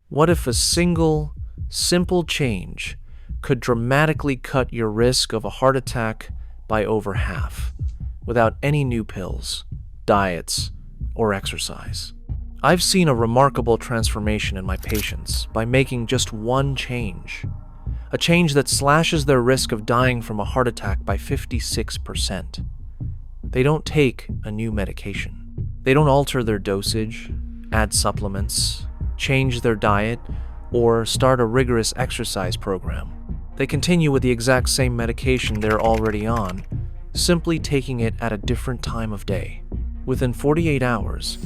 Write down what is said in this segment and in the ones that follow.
What if a single, simple change could dramatically cut your risk of a heart attack by over half, without any new pills, diets, or exercise? I've seen a remarkable transformation in my patients by making just one change. A change that slashes their risk of dying from a heart attack by 56%. They don't take a new medication. They don't alter their dosage, add supplements, change their diet, or start a rigorous exercise program. They continue with the exact same medication they're already on, simply taking it at a different time of day. Within 48 hours,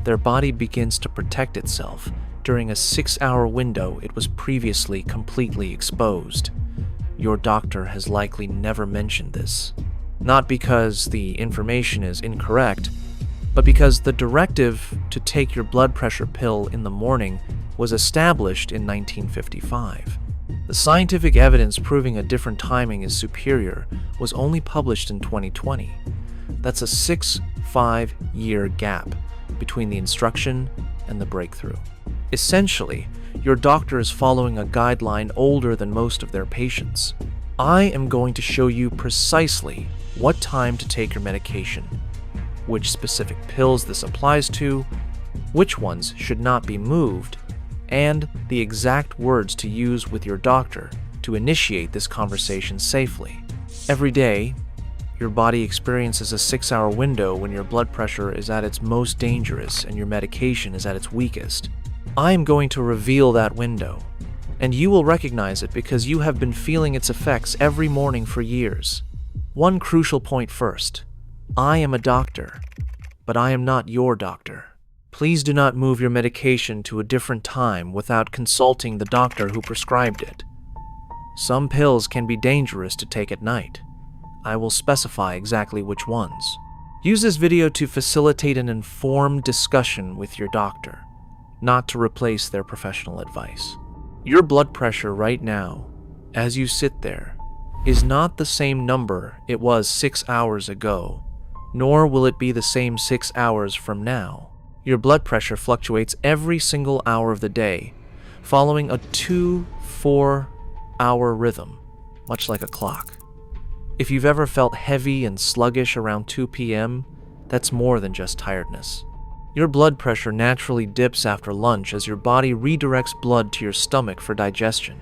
their body begins to protect itself during a 6-hour window it was previously completely exposed. Your doctor has likely never mentioned this. Not because the information is incorrect, but because the directive to take your blood pressure pill in the morning was established in 1955. The scientific evidence proving a different timing is superior was only published in 2020. That's a 5-year gap between the instruction and the breakthrough. Essentially, your doctor is following a guideline older than most of their patients. I am going to show you precisely what time to take your medication, which specific pills this applies to, which ones should not be moved, and the exact words to use with your doctor to initiate this conversation safely. Every day, your body experiences a 6-hour window when your blood pressure is at its most dangerous and your medication is at its weakest. I am going to reveal that window, and you will recognize it because you have been feeling its effects every morning for years. One crucial point first. I am a doctor, but I am not your doctor. Please do not move your medication to a different time without consulting the doctor who prescribed it. Some pills can be dangerous to take at night. I will specify exactly which ones. Use this video to facilitate an informed discussion with your doctor, not to replace their professional advice. Your blood pressure right now, as you sit there, is not the same number it was 6 hours ago, nor will it be the same 6 hours from now. Your blood pressure fluctuates every single hour of the day, following a 2-4-hour rhythm, much like a clock. If you've ever felt heavy and sluggish around 2 p.m., that's more than just tiredness. Your blood pressure naturally dips after lunch as your body redirects blood to your stomach for digestion.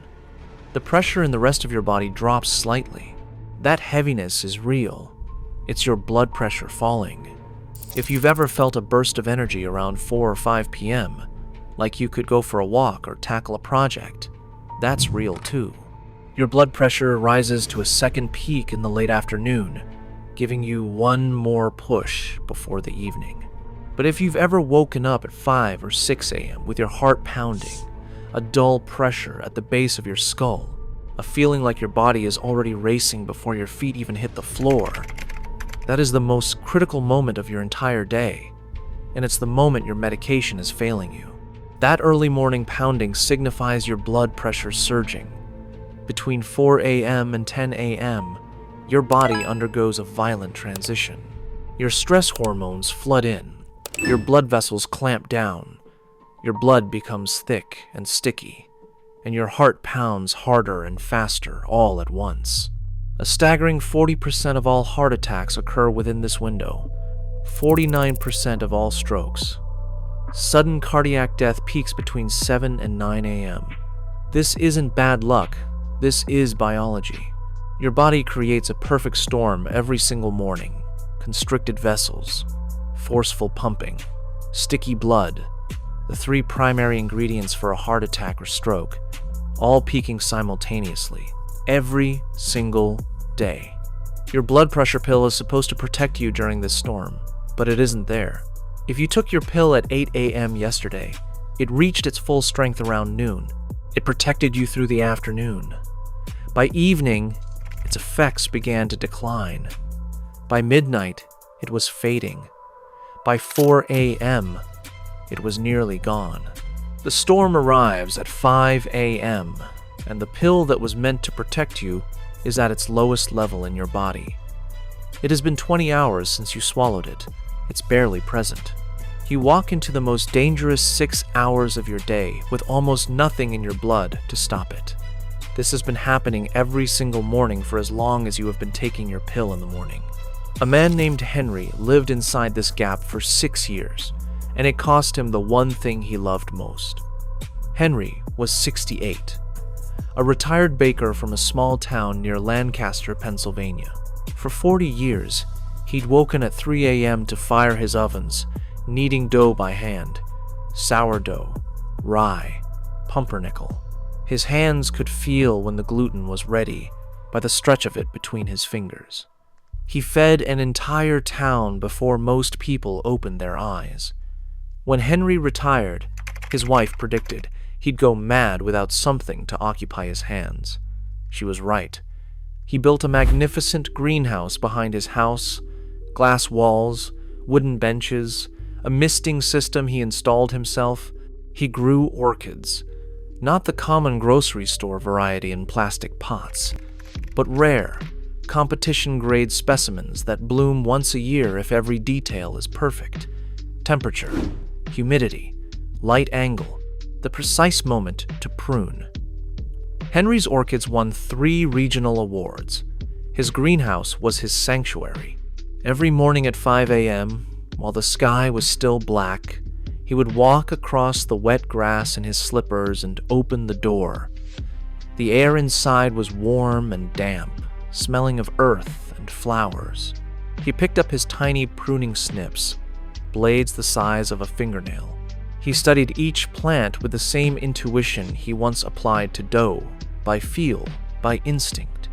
The pressure in the rest of your body drops slightly. That heaviness is real. It's your blood pressure falling. If you've ever felt a burst of energy around 4 or 5 p.m., like you could go for a walk or tackle a project, that's real too. Your blood pressure rises to a second peak in the late afternoon, giving you one more push before the evening. But if you've ever woken up at 5 or 6 a.m. with your heart pounding, a dull pressure at the base of your skull, a feeling like your body is already racing before your feet even hit the floor, that is the most critical moment of your entire day, and it's the moment your medication is failing you. That early morning pounding signifies your blood pressure surging. Between 4 a.m. and 10 a.m., your body undergoes a violent transition. Your stress hormones flood in, your blood vessels clamp down, your blood becomes thick and sticky, and your heart pounds harder and faster all at once. A staggering 40% of all heart attacks occur within this window, 49% of all strokes. Sudden cardiac death peaks between 7 and 9 a.m. This isn't bad luck. This is biology. Your body creates a perfect storm every single morning. Constricted vessels, forceful pumping, sticky blood, the 3 primary ingredients for a heart attack or stroke, all peaking simultaneously, every single day. Your blood pressure pill is supposed to protect you during this storm, but it isn't there. If you took your pill at 8 a.m. yesterday, it reached its full strength around noon. It protected you through the afternoon. By evening, its effects began to decline. By midnight, it was fading. By 4 a.m., it was nearly gone. The storm arrives at 5 a.m., and the pill that was meant to protect you is at its lowest level in your body. It has been 20 hours since you swallowed it. It's barely present. You walk into the most dangerous 6 hours of your day with almost nothing in your blood to stop it. This has been happening every single morning for as long as you have been taking your pill in the morning. A man named Henry lived inside this gap for 6 years, and it cost him the one thing he loved most. Henry was 68, a retired baker from a small town near Lancaster, Pennsylvania. For 40 years, he'd woken at 3 a.m. to fire his ovens, kneading dough by hand, sourdough, rye, pumpernickel. His hands could feel when the gluten was ready by the stretch of it between his fingers. He fed an entire town before most people opened their eyes. When Henry retired, his wife predicted he'd go mad without something to occupy his hands. She was right. He built a magnificent greenhouse behind his house, glass walls, wooden benches, a misting system he installed himself. He grew orchids, not the common grocery store variety in plastic pots, but rare, competition-grade specimens that bloom once a year if every detail is perfect. Temperature, humidity, light angle, the precise moment to prune. Henry's orchids won 3 regional awards. His greenhouse was his sanctuary. Every morning at 5 a.m., while the sky was still black, he would walk across the wet grass in his slippers and open the door. The air inside was warm and damp, smelling of earth and flowers. He picked up his tiny pruning snips, blades the size of a fingernail. He studied each plant with the same intuition he once applied to dough, by feel, by instinct,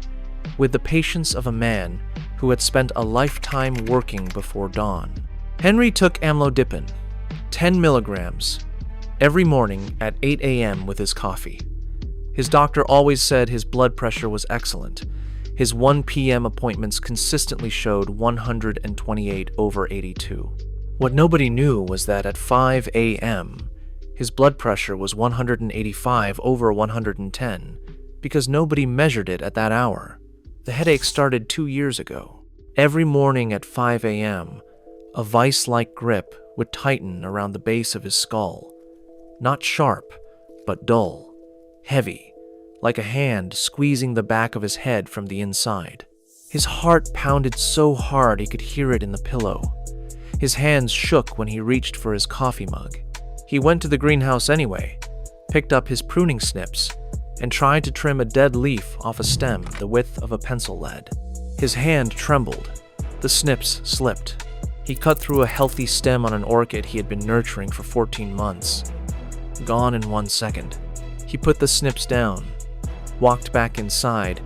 with the patience of a man who had spent a lifetime working before dawn. Henry took amlodipine, 10 milligrams, every morning at 8 a.m. with his coffee. His doctor always said his blood pressure was excellent. His 1 p.m. appointments consistently showed 128/82. What nobody knew was that at 5 a.m., his blood pressure was 185/110, because nobody measured it at that hour. The headache started 2 years ago. Every morning at 5 a.m., a vice-like grip would tighten around the base of his skull. Not sharp, but dull, heavy, like a hand squeezing the back of his head from the inside. His heart pounded so hard he could hear it in the pillow. His hands shook when he reached for his coffee mug. He went to the greenhouse anyway, picked up his pruning snips, and tried to trim a dead leaf off a stem the width of a pencil lead. His hand trembled. The snips slipped. He cut through a healthy stem on an orchid he had been nurturing for 14 months. Gone in 1 second. He put the snips down, walked back inside,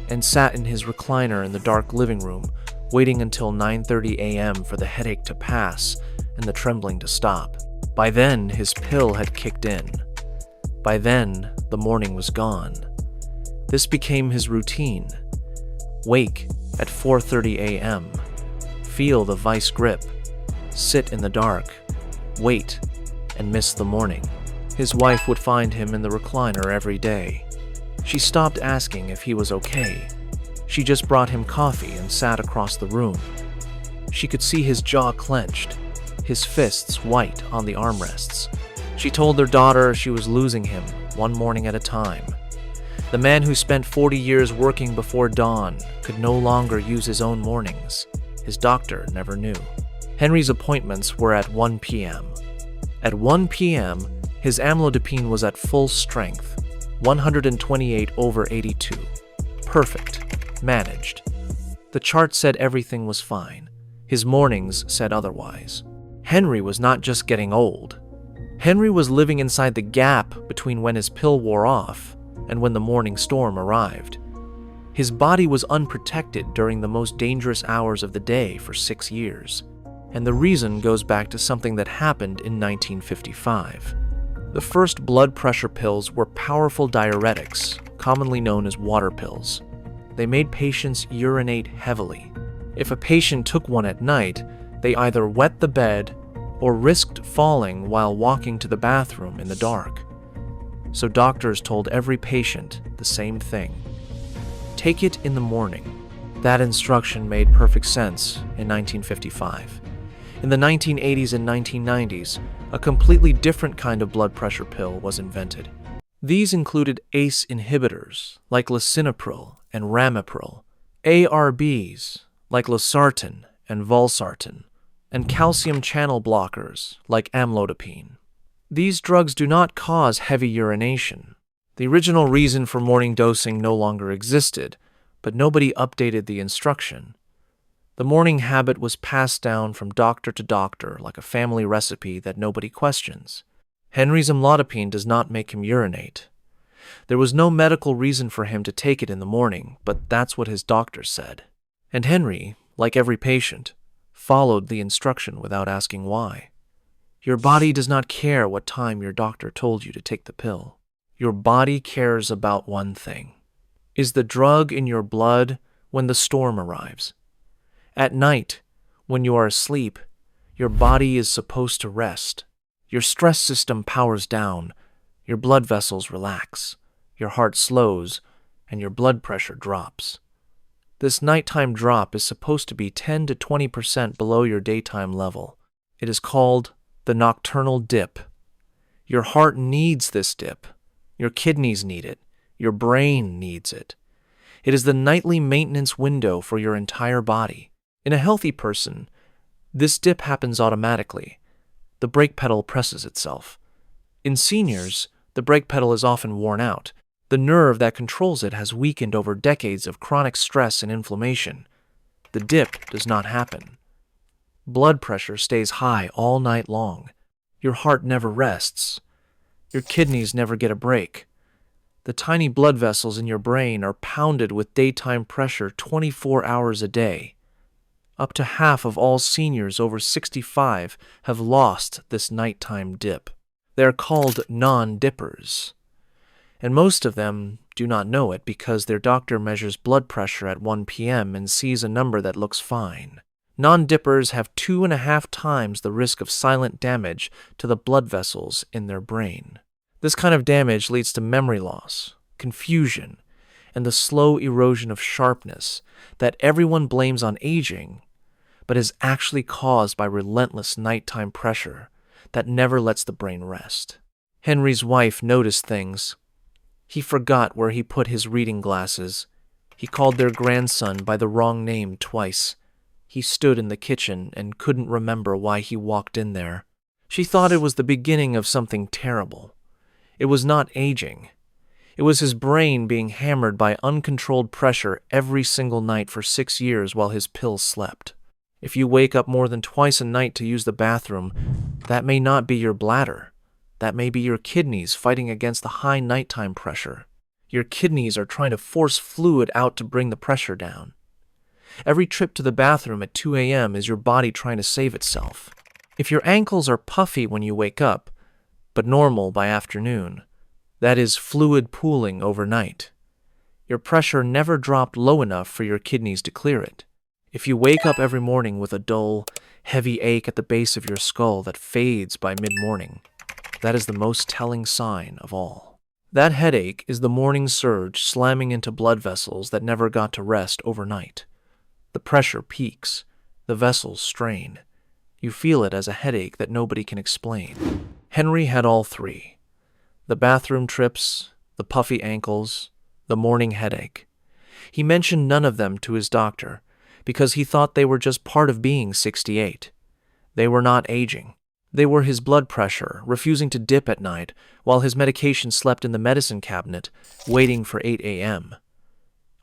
and sat in his recliner in the dark living room, waiting until 9:30 a.m. for the headache to pass and the trembling to stop. By then, his pill had kicked in. By then, the morning was gone. This became his routine. Wake at 4:30 a.m., feel the vice grip, sit in the dark, wait, and miss the morning. His wife would find him in the recliner every day. She stopped asking if he was okay. She just brought him coffee and sat across the room. She could see his jaw clenched, his fists white on the armrests. She told their daughter she was losing him one morning at a time. The man who spent 40 years working before dawn could no longer use his own mornings. His doctor never knew. Henry's appointments were at 1 p.m. At 1 p.m., his amlodipine was at full strength, 128/82. Perfect. Managed. The chart said everything was fine. His mornings said otherwise. Henry was not just getting old. Henry was living inside the gap between when his pill wore off and when the morning storm arrived. His body was unprotected during the most dangerous hours of the day for 6 years. And the reason goes back to something that happened in 1955. The first blood pressure pills were powerful diuretics, commonly known as water pills. They made patients urinate heavily. If a patient took one at night, they either wet the bed or risked falling while walking to the bathroom in the dark. So doctors told every patient the same thing. Take it in the morning. That instruction made perfect sense in 1955. In the 1980s and 1990s, a completely different kind of blood pressure pill was invented. These included ACE inhibitors like lisinopril and ramipril, ARBs like losartan and valsartan, and calcium channel blockers like amlodipine. These drugs do not cause heavy urination. The original reason for morning dosing no longer existed, but nobody updated the instruction. The morning habit was passed down from doctor to doctor like a family recipe that nobody questions. Henry's amlodipine does not make him urinate. There was no medical reason for him to take it in the morning, but that's what his doctor said. And Henry, like every patient, followed the instruction without asking why. Your body does not care what time your doctor told you to take the pill. Your body cares about one thing. Is the drug in your blood when the storm arrives? At night, when you are asleep, your body is supposed to rest. Your stress system powers down, your blood vessels relax, your heart slows, and your blood pressure drops. This nighttime drop is supposed to be 10 to 20% below your daytime level. It is called the nocturnal dip. Your heart needs this dip. Your kidneys need it. Your brain needs it. It is the nightly maintenance window for your entire body. In a healthy person, this dip happens automatically. The brake pedal presses itself. In seniors, the brake pedal is often worn out. The nerve that controls it has weakened over decades of chronic stress and inflammation. The dip does not happen. Blood pressure stays high all night long. Your heart never rests. Your kidneys never get a break. The tiny blood vessels in your brain are pounded with daytime pressure 24 hours a day. Up to half of all seniors over 65 have lost this nighttime dip. They are called non-dippers. And most of them do not know it because their doctor measures blood pressure at 1 p.m. and sees a number that looks fine. Non-dippers have 2.5 times the risk of silent damage to the blood vessels in their brain. This kind of damage leads to memory loss, confusion, and the slow erosion of sharpness that everyone blames on aging, but is actually caused by relentless nighttime pressure that never lets the brain rest. Henry's wife noticed things. He forgot where he put his reading glasses. He called their grandson by the wrong name twice. He stood in the kitchen and couldn't remember why he walked in there. She thought it was the beginning of something terrible. It was not aging. It was his brain being hammered by uncontrolled pressure every single night for 6 years while his pill slept. If you wake up more than twice a night to use the bathroom, that may not be your bladder. That may be your kidneys fighting against the high nighttime pressure. Your kidneys are trying to force fluid out to bring the pressure down. Every trip to the bathroom at 2 a.m. is your body trying to save itself. If your ankles are puffy when you wake up, but normal by afternoon, that is fluid pooling overnight. Your pressure never dropped low enough for your kidneys to clear it. If you wake up every morning with a dull, heavy ache at the base of your skull that fades by mid-morning, that is the most telling sign of all. That headache is the morning surge slamming into blood vessels that never got to rest overnight. The pressure peaks, the vessels strain. You feel it as a headache that nobody can explain. Henry had all three: the bathroom trips, the puffy ankles, the morning headache. He mentioned none of them to his doctor because he thought they were just part of being 68. They were not aging. They were his blood pressure, refusing to dip at night while his medication slept in the medicine cabinet, waiting for 8 a.m.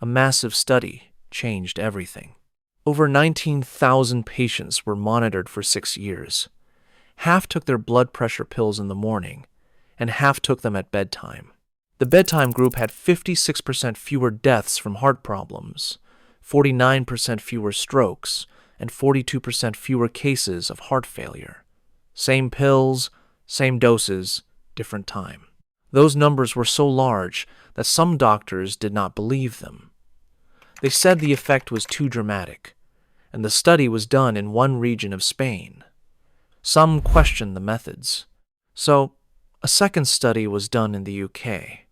A massive study changed everything. Over 19,000 patients were monitored for 6 years. Half took their blood pressure pills in the morning, and half took them at bedtime. The bedtime group had 56% fewer deaths from heart problems, 49% fewer strokes, and 42% fewer cases of heart failure. Same pills, same doses, different time. Those numbers were so large that some doctors did not believe them. They said the effect was too dramatic, and the study was done in one region of Spain. Some questioned the methods. So, a second study was done in the UK.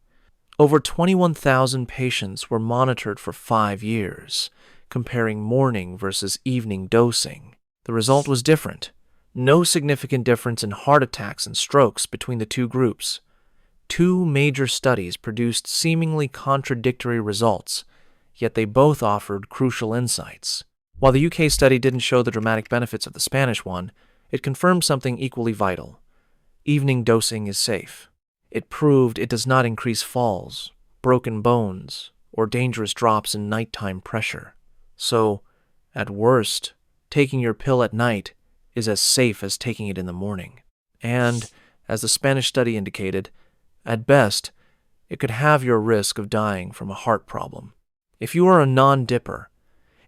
Over 21,000 patients were monitored for 5 years, comparing morning versus evening dosing. The result was different. No significant difference in heart attacks and strokes between the two groups. Two major studies produced seemingly contradictory results, yet they both offered crucial insights. While the UK study didn't show the dramatic benefits of the Spanish one, it confirmed something equally vital. Evening dosing is safe. It proved it does not increase falls, broken bones, or dangerous drops in nighttime pressure. So, at worst, taking your pill at night is as safe as taking it in the morning. And, as the Spanish study indicated, at best, it could halve your risk of dying from a heart problem. If you are a non-dipper,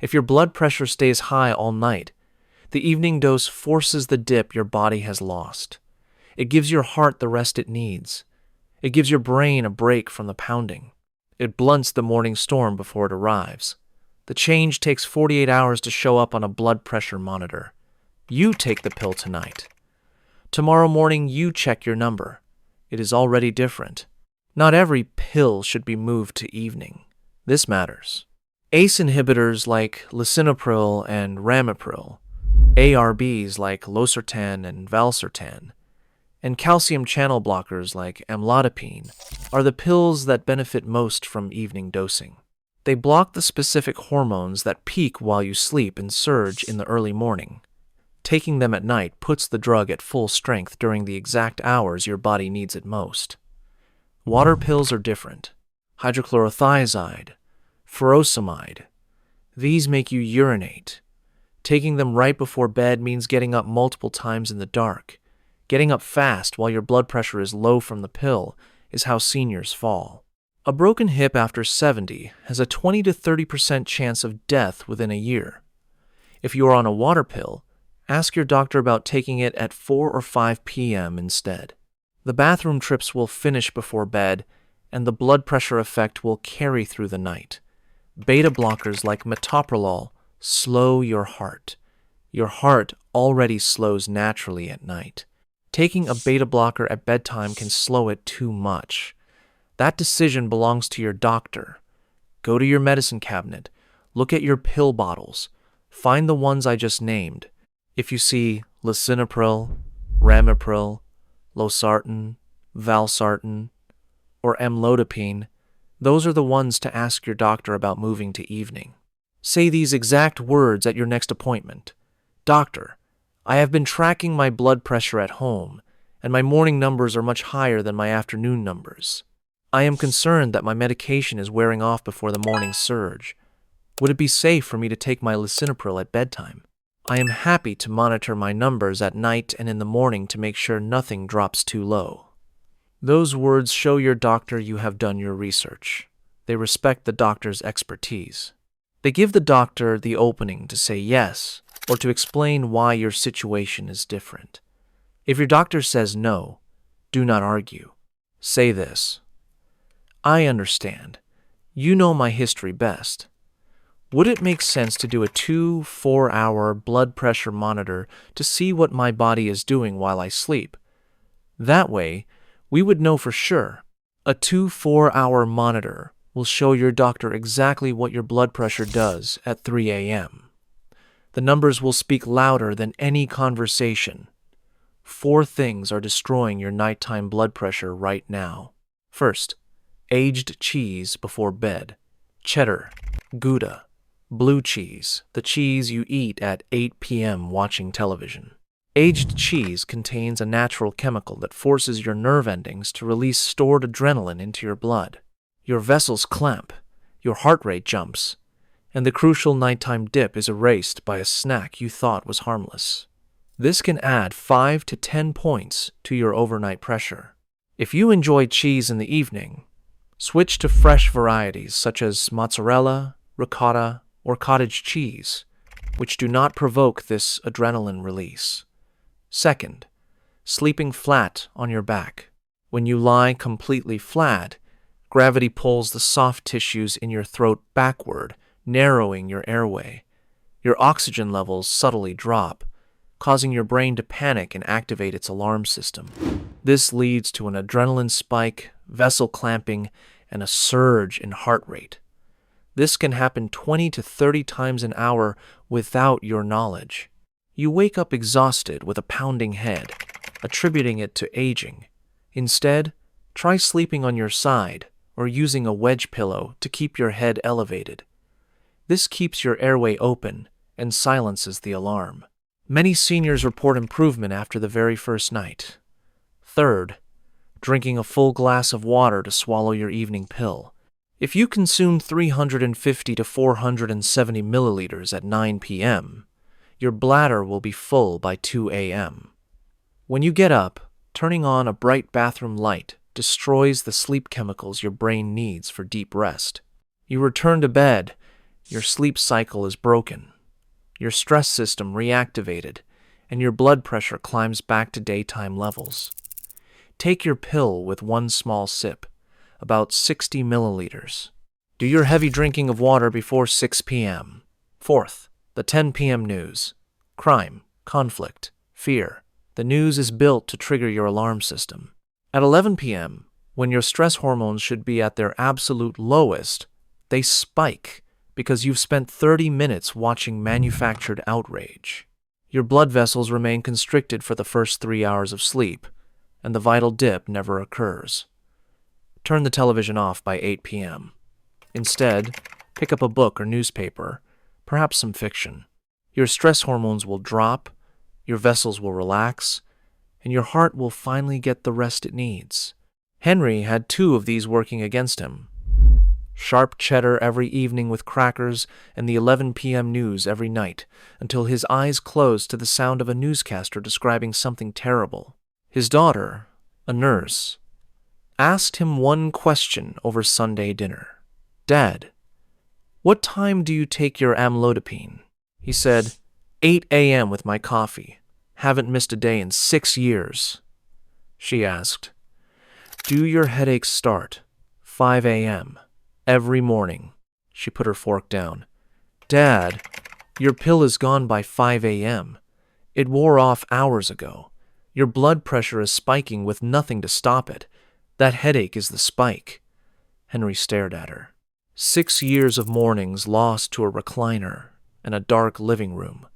if your blood pressure stays high all night, the evening dose forces the dip your body has lost. It gives your heart the rest it needs. It gives your brain a break from the pounding. It blunts the morning storm before it arrives. The change takes 48 hours to show up on a blood pressure monitor. You take the pill tonight. Tomorrow morning, you check your number. It is already different. Not every pill should be moved to evening. This matters. ACE inhibitors like lisinopril and ramipril, ARBs like losartan and valsartan, and calcium channel blockers like amlodipine are the pills that benefit most from evening dosing. They block the specific hormones that peak while you sleep and surge in the early morning. Taking them at night puts the drug at full strength during the exact hours your body needs it most. Water pills are different. Hydrochlorothiazide, furosemide. These make you urinate. Taking them right before bed means getting up multiple times in the dark. Getting up fast while your blood pressure is low from the pill is how seniors fall. A broken hip after 70 has a 20 to 30% chance of death within a year. If you are on a water pill, ask your doctor about taking it at 4 or 5 p.m. instead. The bathroom trips will finish before bed, and the blood pressure effect will carry through the night. Beta blockers like metoprolol slow your heart. Your heart already slows naturally at night. Taking a beta blocker at bedtime can slow it too much. That decision belongs to your doctor. Go to your medicine cabinet. Look at your pill bottles. Find the ones I just named. If you see lisinopril, ramipril, losartan, valsartan, or amlodipine, those are the ones to ask your doctor about moving to evening. Say these exact words at your next appointment. Doctor, I have been tracking my blood pressure at home, and my morning numbers are much higher than my afternoon numbers. I am concerned that my medication is wearing off before the morning surge. Would it be safe for me to take my lisinopril at bedtime? I am happy to monitor my numbers at night and in the morning to make sure nothing drops too low. Those words show your doctor you have done your research. They respect the doctor's expertise. They give the doctor the opening to say yes or to explain why your situation is different. If your doctor says no, do not argue. Say this: I understand. You know my history best. Would it make sense to do a 2-4-hour blood pressure monitor to see what my body is doing while I sleep? That way, we would know for sure. A 2-4-hour monitor will show your doctor exactly what your blood pressure does at 3 a.m. The numbers will speak louder than any conversation. 4 things are destroying your nighttime blood pressure right now. First, aged cheese before bed. Cheddar, Gouda, blue cheese, the cheese you eat at 8 p.m. watching television. Aged cheese contains a natural chemical that forces your nerve endings to release stored adrenaline into your blood. Your vessels clamp, your heart rate jumps, and the crucial nighttime dip is erased by a snack you thought was harmless. This can add 5 to 10 points to your overnight pressure. If you enjoy cheese in the evening, switch to fresh varieties such as mozzarella, ricotta, or cottage cheese, which do not provoke this adrenaline release. Second, sleeping flat on your back. When you lie completely flat, gravity pulls the soft tissues in your throat backward, narrowing your airway. Your oxygen levels subtly drop, causing your brain to panic and activate its alarm system. This leads to an adrenaline spike, vessel clamping, and a surge in heart rate. This can happen 20 to 30 times an hour without your knowledge. You wake up exhausted with a pounding head, attributing it to aging. Instead, try sleeping on your side or using a wedge pillow to keep your head elevated. This keeps your airway open and silences the alarm. Many seniors report improvement after the very first night. Third, drinking a full glass of water to swallow your evening pill. If you consume 350 to 470 milliliters at 9 p.m., your bladder will be full by 2 a.m. When you get up, turning on a bright bathroom light destroys the sleep chemicals your brain needs for deep rest. You return to bed, your sleep cycle is broken, your stress system reactivated, and your blood pressure climbs back to daytime levels. Take your pill with one small sip, about 60 milliliters. Do your heavy drinking of water before 6 p.m. Fourth, the 10 p.m. news. Crime, conflict, fear. The news is built to trigger your alarm system. At 11 p.m., when your stress hormones should be at their absolute lowest, they spike because you've spent 30 minutes watching manufactured outrage. Your blood vessels remain constricted for the first 3 hours of sleep, and the vital dip never occurs. Turn the television off by 8 p.m. Instead, pick up a book or newspaper, perhaps some fiction. Your stress hormones will drop, your vessels will relax, and your heart will finally get the rest it needs. Henry had 2 of these working against him. Sharp cheddar every evening with crackers and the 11 p.m. news every night, until his eyes closed to the sound of a newscaster describing something terrible. His daughter, a nurse, asked him one question over Sunday dinner. "Dad, what time do you take your amlodipine?" He said, 8 a.m. with my coffee. Haven't missed a day in 6 years. She asked, "Do your headaches start 5 a.m. every morning?" She put her fork down. "Dad, your pill is gone by 5 a.m. It wore off hours ago. Your blood pressure is spiking with nothing to stop it. That headache is the spike." Henry stared at her. 6 years of mornings lost to a recliner and a dark living room.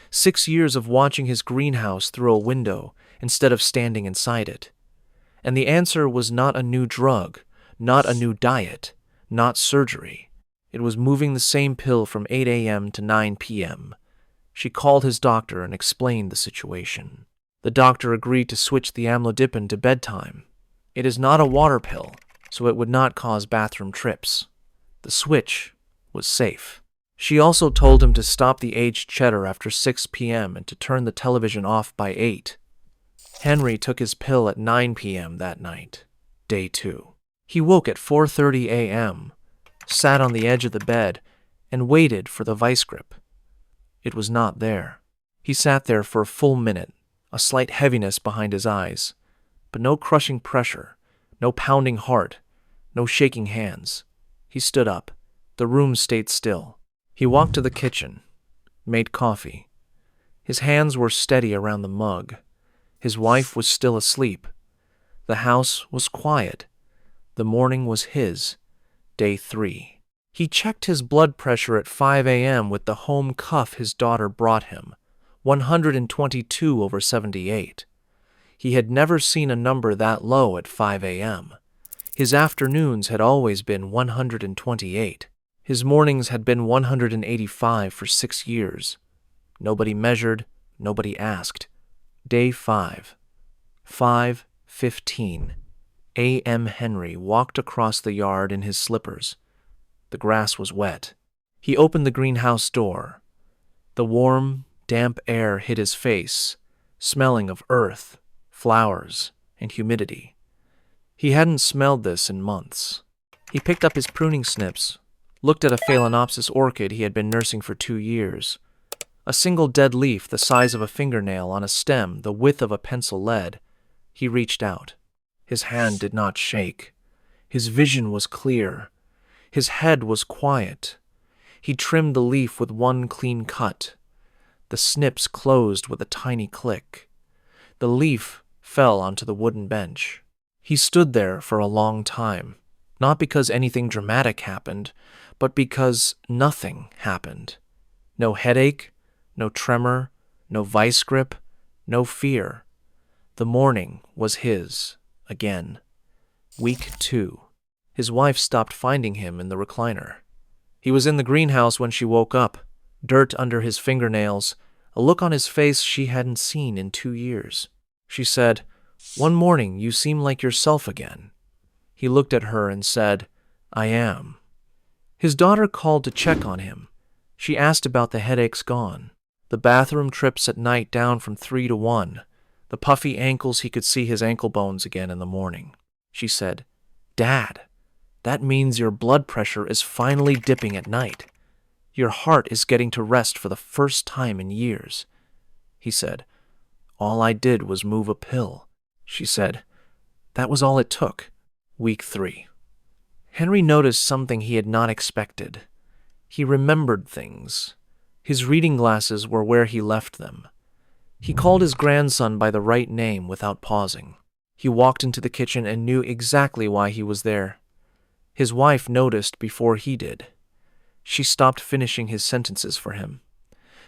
6 years of watching his greenhouse through a window instead of standing inside it. And the answer was not a new drug, not a new diet, not surgery. It was moving the same pill from 8 a.m. to 9 p.m. She called his doctor and explained the situation. The doctor agreed to switch the amlodipine to bedtime. It is not a water pill, so it would not cause bathroom trips. The switch was safe. She also told him to stop the aged cheddar after 6 p.m. and to turn the television off by 8. Henry took his pill at 9 p.m. that night, day 2. He woke at 4:30 a.m., sat on the edge of the bed, and waited for the vice grip. It was not there. He sat there for a full minute, a slight heaviness behind his eyes, but no crushing pressure, no pounding heart, no shaking hands. He stood up. The room stayed still. He walked to the kitchen, made coffee. His hands were steady around the mug. His wife was still asleep. The house was quiet. The morning was his, day 3. He checked his blood pressure at 5 a.m. with the home cuff his daughter brought him, 122/78. He had never seen a number that low at 5 a.m. His afternoons had always been 128. His mornings had been 185 for 6 years. Nobody measured, nobody asked. Day 5. 5:15 a.m. Henry walked across the yard in his slippers. The grass was wet. He opened the greenhouse door. The warm, damp air hit his face, smelling of earth, flowers, and humidity. He hadn't smelled this in months. He picked up his pruning snips, looked at a Phalaenopsis orchid he had been nursing for 2 years. A single dead leaf the size of a fingernail on a stem the width of a pencil lead. He reached out. His hand did not shake. His vision was clear. His head was quiet. He trimmed the leaf with one clean cut. The snips closed with a tiny click. The leaf fell onto the wooden bench. He stood there for a long time, not because anything dramatic happened, but because nothing happened. No headache, no tremor, no vice grip, no fear. The morning was his, again. Week 2. His wife stopped finding him in the recliner. He was in the greenhouse when she woke up, dirt under his fingernails, a look on his face she hadn't seen in 2 years. She said, "One morning you seem like yourself again." He looked at her and said, "I am." His daughter called to check on him. She asked about the headaches gone, the bathroom trips at night down from 3 to 1, the puffy ankles he could see his ankle bones again in the morning. She said, "Dad, that means your blood pressure is finally dipping at night. Your heart is getting to rest for the first time in years." He said, "All I did was move a pill." She said, "That was all it took." Week 3. Henry noticed something he had not expected. He remembered things. His reading glasses were where he left them. He called his grandson by the right name without pausing. He walked into the kitchen and knew exactly why he was there. His wife noticed before he did. She stopped finishing his sentences for him.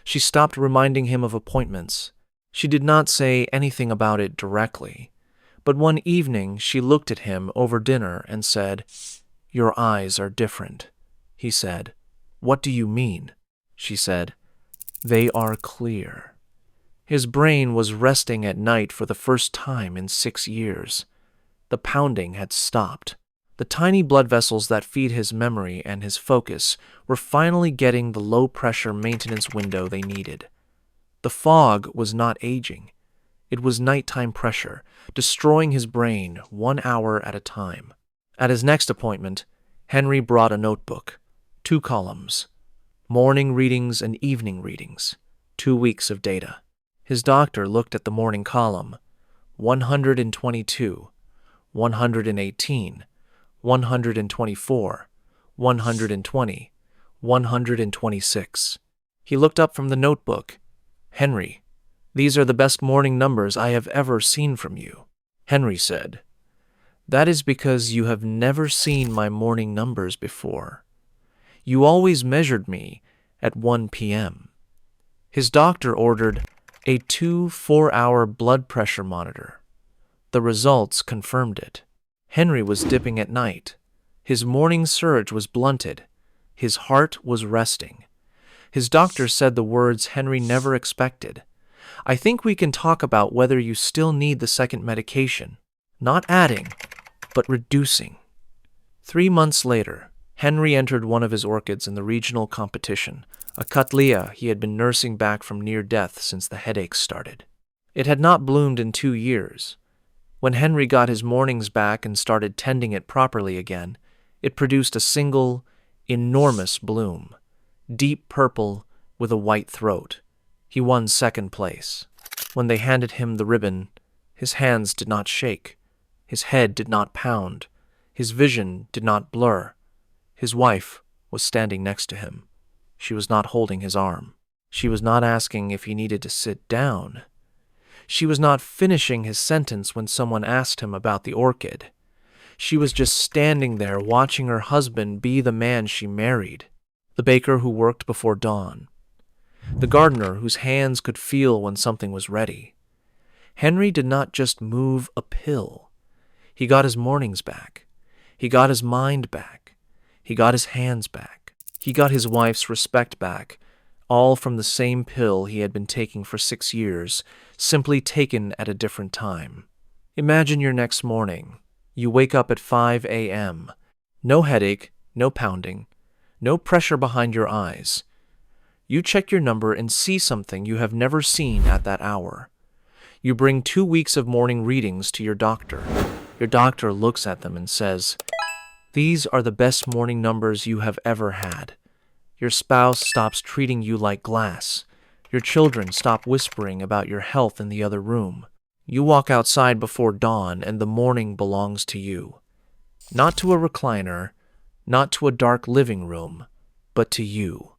She stopped reminding him of appointments. She did not say anything about it directly, but one evening she looked at him over dinner and said, "Your eyes are different." He said, "What do you mean?" She said, "They are clear." His brain was resting at night for the first time in 6 years. The pounding had stopped. The tiny blood vessels that feed his memory and his focus were finally getting the low-pressure maintenance window they needed. The fog was not aging. It was nighttime pressure, destroying his brain 1 hour at a time. At his next appointment, Henry brought a notebook, 2 columns, morning readings and evening readings, 2 weeks of data. His doctor looked at the morning column, 122, 118, 124, 120, 126. He looked up from the notebook. "Henry, these are the best morning numbers I have ever seen from you." Henry said, "That is because you have never seen my morning numbers before. You always measured me at 1 p.m. His doctor ordered a 2 4-hour blood pressure monitor. The results confirmed it. Henry was dipping at night. His morning surge was blunted. His heart was resting. His doctor said the words Henry never expected. "I think we can talk about whether you still need the second medication. Not adding, but reducing." 3 months later, Henry entered one of his orchids in the regional competition, a cattleya he had been nursing back from near death since the headaches started. It had not bloomed in 2 years. When Henry got his mornings back and started tending it properly again, it produced a single, enormous bloom, deep purple with a white throat. He won 2nd place. When they handed him the ribbon, his hands did not shake, his head did not pound, his vision did not blur. His wife was standing next to him. She was not holding his arm. She was not asking if he needed to sit down. She was not finishing his sentence when someone asked him about the orchid. She was just standing there watching her husband be the man she married, the baker who worked before dawn, the gardener whose hands could feel when something was ready. Henry did not just move a pill. He got his mornings back. He got his mind back. He got his hands back. He got his wife's respect back, all from the same pill he had been taking for 6 years, simply taken at a different time. Imagine your next morning. You wake up at 5 a.m. No headache, no pounding, no pressure behind your eyes. You check your number and see something you have never seen at that hour. You bring 2 weeks of morning readings to your doctor. Your doctor looks at them and says, "These are the best morning numbers you have ever had." Your spouse stops treating you like glass. Your children stop whispering about your health in the other room. You walk outside before dawn and the morning belongs to you. Not to a recliner, not to a dark living room, but to you.